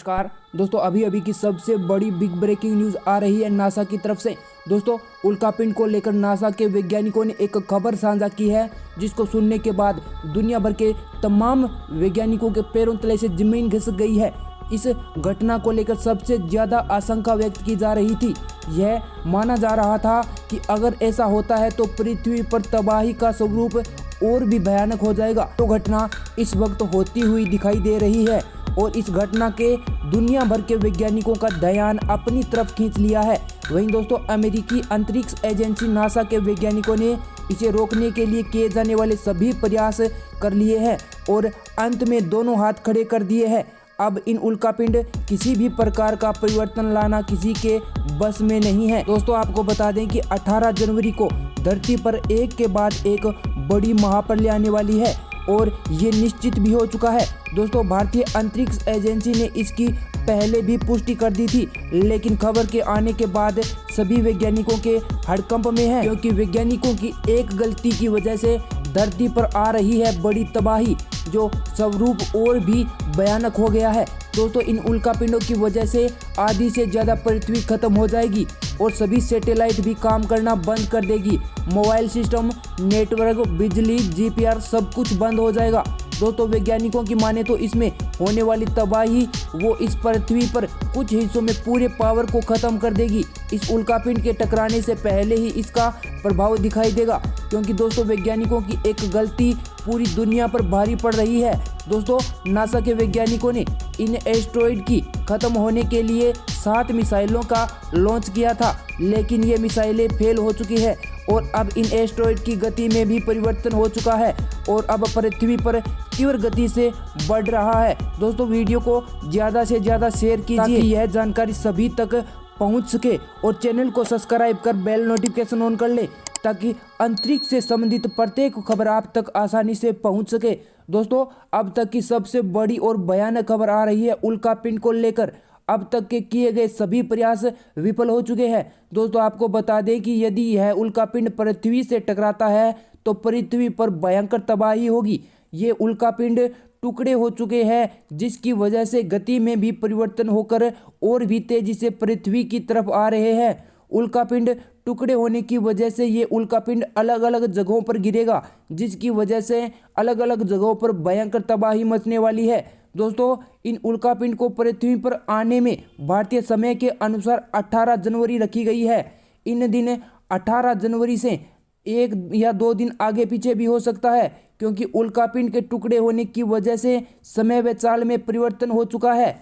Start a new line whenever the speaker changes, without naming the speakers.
नमस्कार दोस्तों, अभी अभी की सबसे बड़ी बिग ब्रेकिंग न्यूज़ आ रही है नासा की तरफ से। दोस्तों, उल्कापिंड को लेकर नासा के वैज्ञानिकों ने एक खबर साझा की है, जिसको सुनने के बाद दुनिया भर के तमाम वैज्ञानिकों के पैरों तले से जमीन खिसक गई है। इस घटना को लेकर सबसे ज़्यादा आशंका व्यक्त की जा रही थी। यह माना जा रहा था कि अगर ऐसा होता है तो पृथ्वी पर तबाही का स्वरूप और भी भयानक हो जाएगा। तो घटना इस वक्त होती हुई दिखाई दे रही है और इस घटना के दुनिया भर के वैज्ञानिकों का ध्यान अपनी तरफ खींच लिया है। वहीं दोस्तों, अमेरिकी अंतरिक्ष एजेंसी नासा के वैज्ञानिकों ने इसे रोकने के लिए किए जाने वाले सभी प्रयास कर लिए हैं और अंत में दोनों हाथ खड़े कर दिए हैं। अब इन उल्कापिंड किसी भी प्रकार का परिवर्तन लाना किसी के बस में नहीं है। दोस्तों, आपको बता दें कि 18 जनवरी को धरती पर एक के बाद एक बड़ी महाप्रलय आने वाली है और ये निश्चित भी हो चुका है। दोस्तों, भारतीय अंतरिक्ष एजेंसी ने इसकी पहले भी पुष्टि कर दी थी, लेकिन खबर के आने के बाद सभी वैज्ञानिकों के हड़कंप में है, क्योंकि वैज्ञानिकों की एक गलती की वजह से धरती पर आ रही है बड़ी तबाही, जो स्वरूप और भी भयानक हो गया है। दोस्तों, इन उल्कापिंडों की वजह से आधी से ज़्यादा पृथ्वी खत्म हो जाएगी और सभी सैटेलाइट भी काम करना बंद कर देगी। मोबाइल सिस्टम, नेटवर्क, बिजली, जीपीआर सब कुछ बंद हो जाएगा। दोस्तों, वैज्ञानिकों की माने तो इसमें होने वाली तबाही वो इस पृथ्वी पर कुछ हिस्सों में पूरे पावर को ख़त्म कर देगी। इस उल्कापिंड के टकराने से पहले ही इसका प्रभाव दिखाई देगा, क्योंकि दोस्तों वैज्ञानिकों की एक गलती पूरी दुनिया पर भारी पड़ रही है। दोस्तों, नासा के वैज्ञानिकों ने इन एस्टेरॉयड की खत्म होने के लिए 7 मिसाइलों का लॉन्च किया था, लेकिन ये मिसाइलें फेल हो चुकी है और अब इन एस्टेरॉयड की गति में भी परिवर्तन हो चुका है और अब पृथ्वी पर तीव्र गति से बढ़ रहा है। दोस्तों, वीडियो को ज़्यादा से ज़्यादा शेयर कीजिए ताकि यह जानकारी सभी तक पहुंच सके और चैनल को सब्सक्राइब कर बेल नोटिफिकेशन ऑन कर ले, ताकि अंतरिक्ष से संबंधित प्रत्येक खबर आप तक आसानी से पहुंच सके। दोस्तों, अब तक की सबसे बड़ी और भयानक खबर आ रही है उल्कापिंड को लेकर। अब तक के किए गए सभी प्रयास विफल हो चुके हैं। दोस्तों, आपको बता दें कि यदि यह उल्कापिंड पृथ्वी से टकराता है तो पृथ्वी पर भयंकर तबाही होगी। ये उल्कापिंड टुकड़े हो चुके हैं, जिसकी वजह से गति में भी परिवर्तन होकर और भी तेजी से पृथ्वी की तरफ आ रहे हैं। उल्कापिंड टुकड़े होने की वजह से ये उल्कापिंड अलग अलग जगहों पर गिरेगा, जिसकी वजह से अलग अलग जगहों पर भयंकर तबाही मचने वाली है। दोस्तों, इन उल्कापिंड को पृथ्वी पर आने में भारतीय समय के अनुसार 18 जनवरी रखी गई है। इन दिन 18 जनवरी से 1 या 2 दिन आगे पीछे भी हो सकता है, क्योंकि उल्कापिंड के टुकड़े होने की वजह से समय व चाल में परिवर्तन हो चुका है।